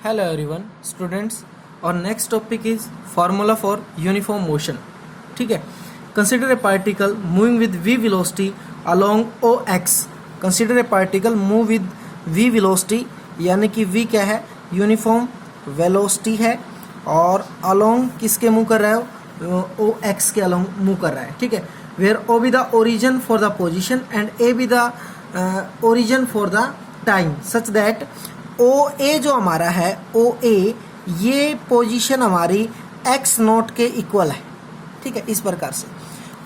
Hello everyone, students. Our next topic is formula for uniform motion. ठीक है. Consider a particle moving with v velocity along OX. Consider a particle move with v velocity, यानी कि v क्या है? Uniform velocity है और along किसके move कर रहा है? OX के along मूव कर रहा है. ठीक है. Where O be the origin for the position and A be the origin for the time, such that ओ ए जो हमारा है ओ ए ये पोजीशन हमारी एक्स नोट के इक्वल है. ठीक है, इस प्रकार से.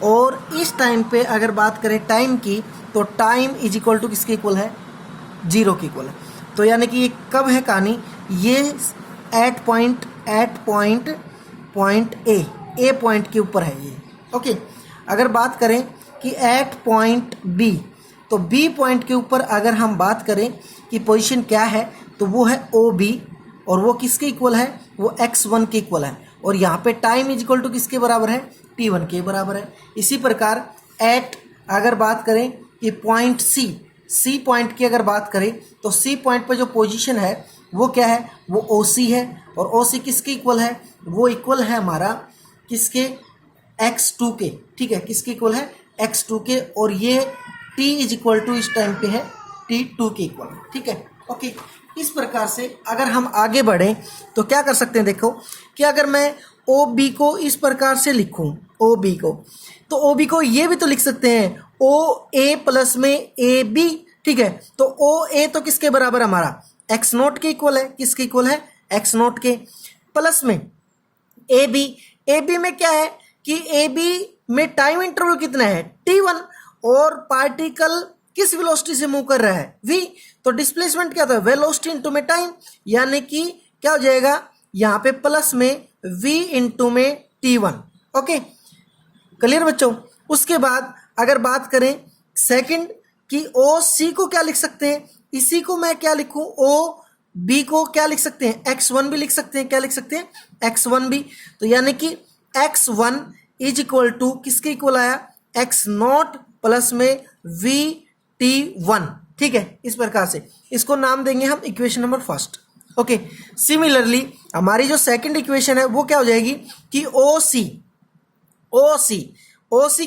और इस टाइम पे अगर बात करें टाइम की, तो टाइम इज इक्वल टू किसके इक्वल है? 0 के इक्वल है. तो यानी कि ये कब है कहानी? ये एट पॉइंट ए पॉइंट के ऊपर है ये. ओके. अगर बात करें कि एट पॉइंट बी, तो बी पॉइंट के ऊपर अगर हम बात करें कि पोजीशन क्या है, तो वो है ओ बी. और वो किसके इक्वल है? वो x1 के इक्वल है. और यहाँ पे टाइम इज इक्वल टू किसके बराबर है? t1 के बराबर है. इसी प्रकार एट अगर बात करें कि पॉइंट सी पॉइंट की अगर बात करें, तो सी पॉइंट पे जो पोजीशन है वो क्या है? वो ओ सी है. और ओ सी किसके इक्वल है? वो इक्वल है हमारा किसके? x2 के. ठीक है, किसके इक्वल है? x2 के. और ये t इज इक्वल टू इस टाइम पे है t2 के इक्वल. ठीक है. ओके. इस प्रकार से अगर हम आगे बढ़ें तो क्या कर सकते हैं? देखो कि अगर मैं ओ बी को इस प्रकार से लिखूं, ओ बी को, तो ओ बी को ये भी तो लिख सकते हैं ओ ए प्लस में ए बी. ठीक है. तो ओ ए तो किसके बराबर हमारा? एक्स नोट के इक्वल है. किसके इक्वल है? एक्स नोट के. प्लस में ए बी. ए बी में क्या है कि ए बी में टाइम इंटरवल कितना है? t1. और पार्टिकल किस वेलोसिटी से मूव कर रहा है? v. तो डिस्प्लेसमेंट क्या था? वेलोसिटी इंटू में टाइम, यानी कि क्या हो जाएगा यहाँ पे? प्लस में v इंटू में t1. ओके, क्लियर बच्चों? उसके बाद अगर बात करें सेकंड कि ओ सी को क्या लिख सकते हैं? इसी को मैं क्या लिखूं? ओ बी को क्या लिख सकते हैं? x1 भी लिख सकते हैं. क्या लिख सकते हैं? x1 भी. तो यानी कि x1 इज इक्वल टू किसके इक्वल आया? x नॉट प्लस में vt1. ठीक है, इस प्रकार से इसको नाम देंगे हम equation number first. Okay. Similarly हमारी जो सेकंड इक्वेशन है वो क्या हो जाएगी कि ओ सी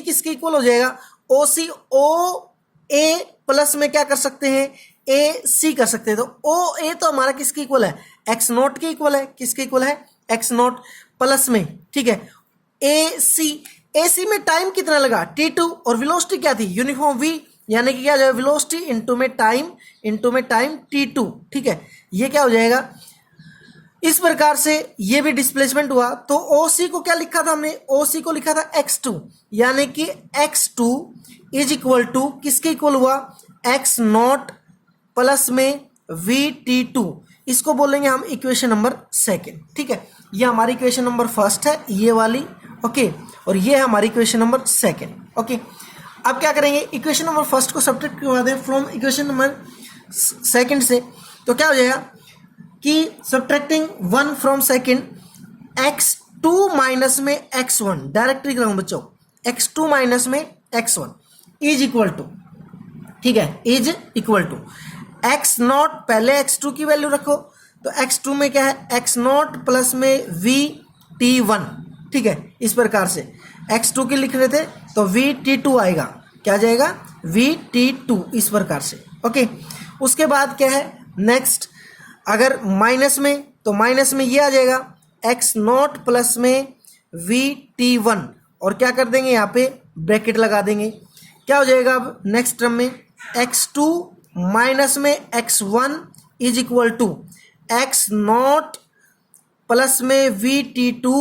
किसके इक्वल हो जाएगा? ओ सी ओ ए प्लस में क्या कर सकते हैं? ए सी कर सकते हैं. तो ओ ए तो हमारा किसके इक्वल है? एक्स नोट के इक्वल है. किसके इक्वल है? X note. प्लस में ठीक है ए सी में टाइम कितना लगा? t2. और वेलोसिटी क्या थी? यूनिफॉर्म v, यानी कि क्या हो जाएगा? वेलोसिटी इंटू में टाइम t2. ठीक है, ये क्या हो जाएगा? इस प्रकार से ये भी डिस्प्लेसमेंट हुआ. तो OC को क्या लिखा था हमने? OC को लिखा था x2, यानी कि x2 इज इक्वल टू किसके इक्वल हुआ? x नॉट प्लस में vt2. इसको बोलेंगे हम इक्वेशन नंबर सेकेंड. ठीक है, ये हमारी इक्वेशन नंबर फर्स्ट है, ये वाली. ओके. और ये है हमारी इक्वेशन नंबर सेकेंड. ओके. अब क्या करेंगे? इक्वेशन नंबर फर्स्ट को सब्ट्रैक्ट करवा दें फ्रॉम इक्वेशन नंबर सेकंड से. तो क्या हो जाएगा कि subtracting 1 from second, x2 minus में x1 डायरेक्टली कराऊं बच्चों. x2 माइनस में x1 इज इक्वल टू, ठीक है, is equal to x naught. पहले x2 की वैल्यू रखो, तो x2 में क्या है? x नॉट प्लस में vt1. ठीक है, इस प्रकार से x2 की लिख रहे थे तो vt2 आएगा. क्या जाएगा? vt2. इस प्रकार से. ओके. उसके बाद क्या है नेक्स्ट? अगर माइनस में, तो माइनस में ये आ जाएगा x नॉट प्लस में vt1. और क्या कर देंगे? यहाँ पे ब्रैकेट लगा देंगे. क्या हो जाएगा अब नेक्स्ट टर्म में? x2 माइनस में x1 is equal to x naught plus में vt2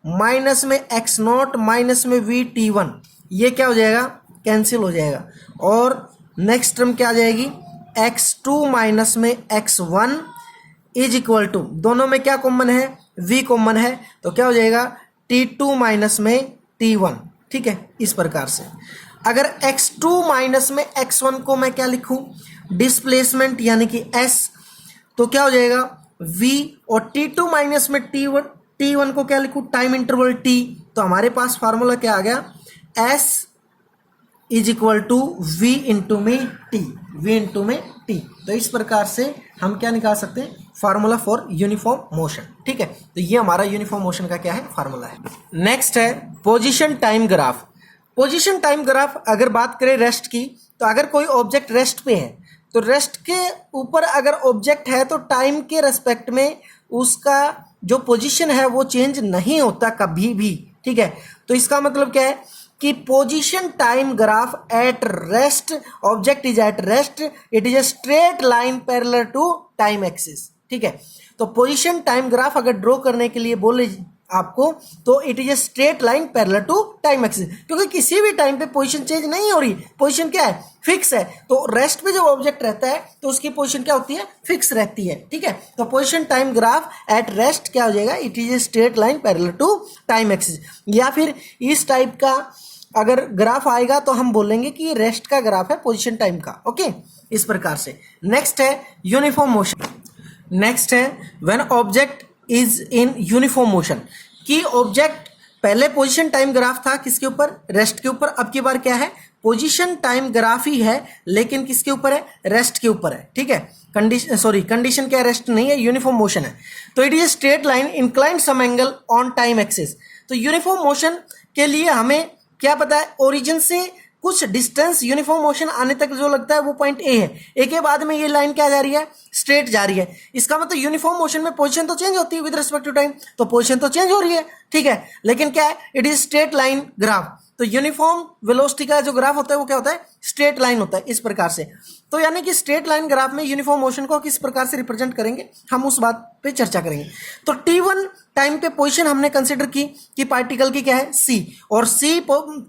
माइनस में x नॉट माइनस में vt1. ये क्या हो जाएगा? कैंसिल हो जाएगा. और नेक्स्ट टर्म क्या आ जाएगी? x2 माइनस में x1 इज इक्वल टू, दोनों में क्या कॉमन है? v कॉमन है. तो क्या हो जाएगा? t2 माइनस में t1. ठीक है, इस प्रकार से. अगर x2 माइनस में x1 को मैं क्या लिखूं? डिस्प्लेसमेंट, यानी कि s. तो क्या हो जाएगा? v. और t2 माइनस में t1 को क्या लिखूं? Time interval t. तो हमारे पास फार्मूला क्या आ गया? s is equal to v into में t. टी। तो इस प्रकार से हम क्या निकाल सकते हैं, फार्मूला फॉर यूनिफॉर्म मोशन। ठीक है, तो ये हमारा यूनिफॉर्म मोशन का क्या है, फार्मूला है। नेक्स्ट है position time graph. Position time graph अगर बात करें रेस्ट की, तो अगर कोई ऑब्जेक्ट रेस्ट पे है तो रेस्ट के ऊपर अगर ऑब्जेक्ट है तो टाइम के रेस्पेक्ट में उसका जो पोजीशन है वो चेंज नहीं होता कभी भी। ठीक है, तो इसका मतलब क्या है कि position time graph at rest, object is at rest, it is a straight line parallel to time axis. ठीक है, तो पोजीशन टाइम ग्राफ अगर ड्रॉ करने के लिए बोले आपको तो it is a straight line parallel to time axis, क्योंकि किसी भी टाइम पे पोजीशन चेंज नहीं हो रही, पोजीशन क्या है, फिक्स है। तो रेस्ट पे जो ऑब्जेक्ट रहता है तो उसकी पोजीशन क्या होती है, फिक्स रहती है। ठीक है, तो position time graph at rest क्या हो जाएगा, it is a straight line parallel to time axis. या फिर इस टाइप का अगर ग्राफ आएगा तो हम बोलेंगे कि ये रेस्ट का ग्राफ है पोजीशन टाइम का। ओके, इस प्रकार से। नेक्स्ट है यूनिफॉर्म मोशन। नेक्स्ट है when object is in uniform motion, कि ऑब्जेक्ट पहले पोजीशन टाइम ग्राफ था किसके ऊपर, रेस्ट के ऊपर, अब की बार क्या है, पोजीशन टाइम ग्राफ ही है लेकिन किसके ऊपर है, रेस्ट के ऊपर है। ठीक है, कंडीशन क्या है, रेस्ट नहीं है, यूनिफॉर्म मोशन है। तो it is straight line inclined some angle on time axis. तो यूनिफॉर्म मोशन के लिए हमें क्या पता है, ओरिजिन से कुछ डिस्टेंस यूनिफॉर्म मोशन आने तक जो लगता है वो पॉइंट ए है, ए के बाद में ये लाइन क्या जा रही है, स्ट्रेट जा रही है। इसका मतलब यूनिफॉर्म मोशन में पोजीशन तो चेंज होती है विद रिस्पेक्ट टू टाइम, तो पोजीशन तो चेंज हो रही है। ठीक है, लेकिन क्या है, it is straight line graph. तो यूनिफॉर्म वेलोसिटी का जो ग्राफ होता है वो क्या होता है, स्ट्रेट लाइन होता है, इस प्रकार से। तो यानी कि स्ट्रेट लाइन ग्राफ में यूनिफॉर्म मोशन को किस प्रकार से रिप्रेजेंट करेंगे, हम उस बात पे चर्चा करेंगे। तो t1 टाइम पे पोजीशन हमने कंसिडर की कि पार्टिकल की क्या है, c, और c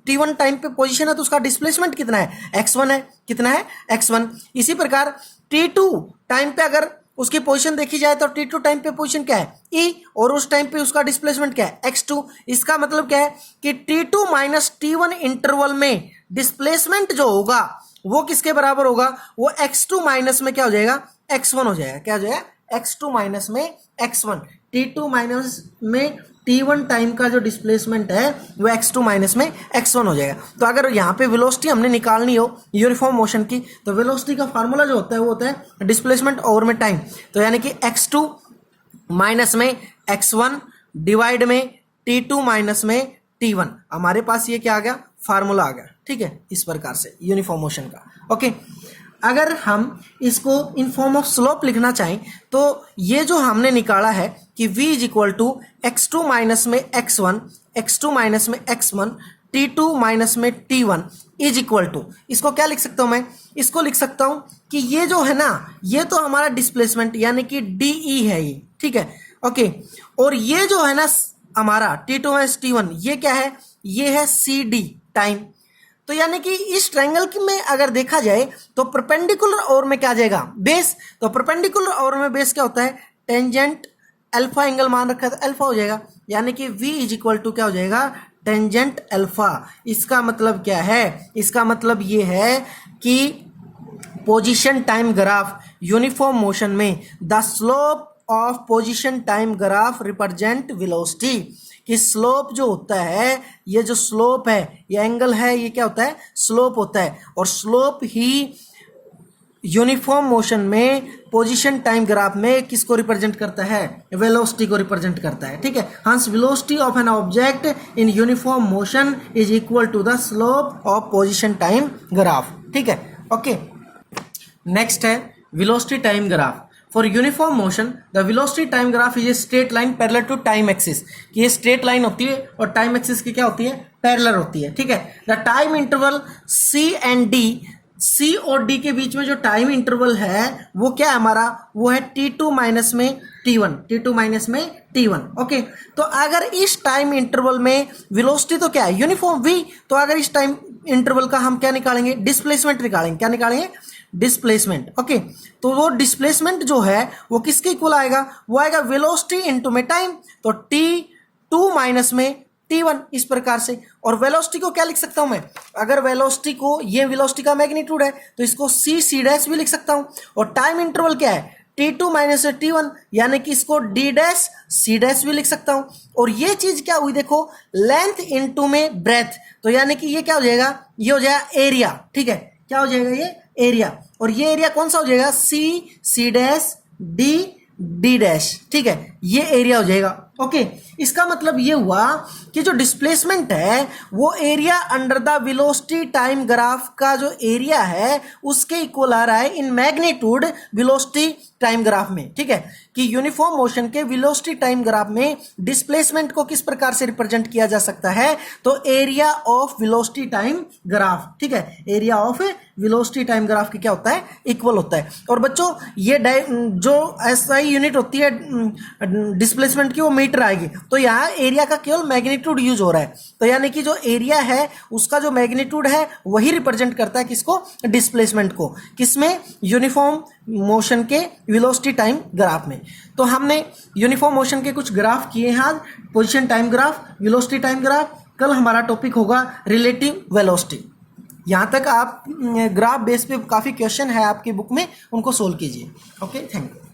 t1 टाइम पे पोजीशन है तो उसका डिस्प्लेसमेंट कितना है, x1 है, कितना है, x1। इसी प्रकार t2 टाइम पे अगर उसकी पोजीशन देखी जाए तो t2 टाइम पे पोजीशन क्या है, e, और उस टाइम पे उसका डिस्प्लेसमेंट क्या है, x2। इसका मतलब क्या है कि t2 माइनस t1 इंटरवल में डिस्प्लेसमेंट जो होगा वो किसके बराबर होगा, वो x2 माइनस में क्या हो जाएगा, x1 हो जाएगा। क्या हो जाएगा, x2 माइनस में x1। t2 माइनस में t1 टाइम का जो डिस्प्लेसमेंट है वो x2 माइनस में x1 हो जाएगा। तो अगर यहाँ पे वेलोसिटी हमने निकालनी हो यूनिफॉर्म मोशन की, तो वेलोसिटी का फार्मूला जो होता है वो होता है डिस्प्लेसमेंट ओवर में टाइम। तो यानी कि x2 माइनस में x1 डिवाइड में t2 माइनस में t1, हमारे पास ये क्या आ गया, फार्मूला आ गया। ठीक है, इस प्रकार से यूनिफॉर्म मोशन का। ओके, अगर हम इसको इन फॉर्म ऑफ स्लोप लिखना चाहें तो ये जो हमने निकाला है कि v is equal to x2 minus में x1, x2 माइनस में x1, t2 माइनस में t1 इज इक्वल टू, इसको क्या लिख सकता हूं मैं, इसको लिख सकता हूं कि ये जो है ना, ये तो हमारा डिस्प्लेसमेंट यानी कि de है ये। ठीक है, ओके, और ये जो है ना हमारा t2 माइनस t1, ये क्या है, ये है cd टाइम। तो यानी कि इस ट्रायंगल में अगर देखा जाए तो परपेंडिकुलर और में क्या आ जाएगा, बेस। तो परपेंडिकुलर और में बेस क्या होता है, टेंजेंट अल्फा एंगल मान रखा है तो अल्फा हो जाएगा, यानी कि v इज इक्वल टू क्या हो जाएगा, टेंजेंट अल्फा। इसका मतलब क्या है, इसका मतलब ये है कि position time graph uniform motion में the slope of position time graph represent velocity, कि स्लोप जो होता है, ये जो स्लोप है, ये एंगल है, ये क्या होता है, स्लोप होता है। और स्लोप ही यूनिफॉर्म मोशन में पोजीशन टाइम ग्राफ में किसको रिप्रेजेंट करता है, वेलोसिटी को रिप्रेजेंट करता है। ठीक है, hence velocity of an object in uniform motion is equal to the slope of position time graph. ठीक है, ओके। नेक्स्ट है velocity time graph. For uniform motion the velocity time graph is a straight line parallel to time axis, कि ये straight line होती है और time axis की क्या होती है, पैरेलल होती है। ठीक है, the time interval c and d, c और d के बीच में जो टाइम इंटरवल है वो क्या है हमारा, वो है t2 माइनस में t1, t2 माइनस में t1। ओके, तो अगर इस टाइम इंटरवल में वेलोसिटी तो क्या है, यूनिफॉर्म v, तो अगर इस टाइम इंटरवल का हम क्या निकालेंगे, डिस्प्लेसमेंट निकालेंगे। क्या निकालेंगे, डिस्प्लेसमेंट। ओके, तो वो डिस्प्लेसमेंट जो है वो किसके इक्वल आएगा, वो आएगा वेलोसिटी इनटू में टाइम, तो t2 माइनस में t1, इस प्रकार से। और वेलोसिटी को क्या लिख सकता हूं मैं, अगर वेलोसिटी को, ये वेलोसिटी का मैग्नीट्यूड है तो इसको c डैश भी लिख सकता हूं, और टाइम इंटरवल क्या है, t2 माइनस t1, यानी कि इसको d डैश c डैश भी लिख सकता हूं। और ये चीज क्या हुई, देखो, लेंथ इनटू में ब्रेथ, तो यानी कि ये क्या हो जाएगा, ये हो जाएगा एरिया। ठीक है, क्या हो जाएगा, ये एरिया, और ये एरिया कौन सा हो जाएगा, C, C dash, D, D dash, ठीक है, ये एरिया हो जाएगा। ओके, इसका मतलब ये हुआ कि जो डिस्प्लेसमेंट है वो area under the velocity time graph का जो एरिया है उसके इक्वल आ रहा है in magnitude velocity time graph में, ठीक है, कि यूनिफॉर्म मोशन के वेलोसिटी टाइम ग्राफ में डिस्प्लेसमेंट को किस प्रकार से रिप्रेजेंट किया जा सकता है, तो area of velocity time graph, ठीक है, area of velocity time graph की क्या होता है, इक्वल होता है। और बच्चों ये जो एसआई यूनिट होती है डिस्प्लेसमेंट की वो मीटर आएगी, तो यहाँ एरिया का केवल मैग्नीट्यूड यूज हो रहा है, तो यानी कि जो एरिया है उसका जो मैग्नीट्यूड है वही रिप्रेजेंट करता है किसको, डिस्प्लेसमेंट को, किसमें, यूनिफॉर्म मोशन के वेलोसिटी टाइम ग्राफ में। तो हमने यूनिफॉर्म मोशन के कुछ ग्राफ किए हैं आज, position time graph, velocity time graph. कल हमारा टॉपिक होगा रिलेटिव वेलोसिटी। यहाँ तक आप ग्राफ बेस पे काफ़ी क्वेश्चन है आपकी बुक में, उनको सोल्व कीजिए। Okay, thank you.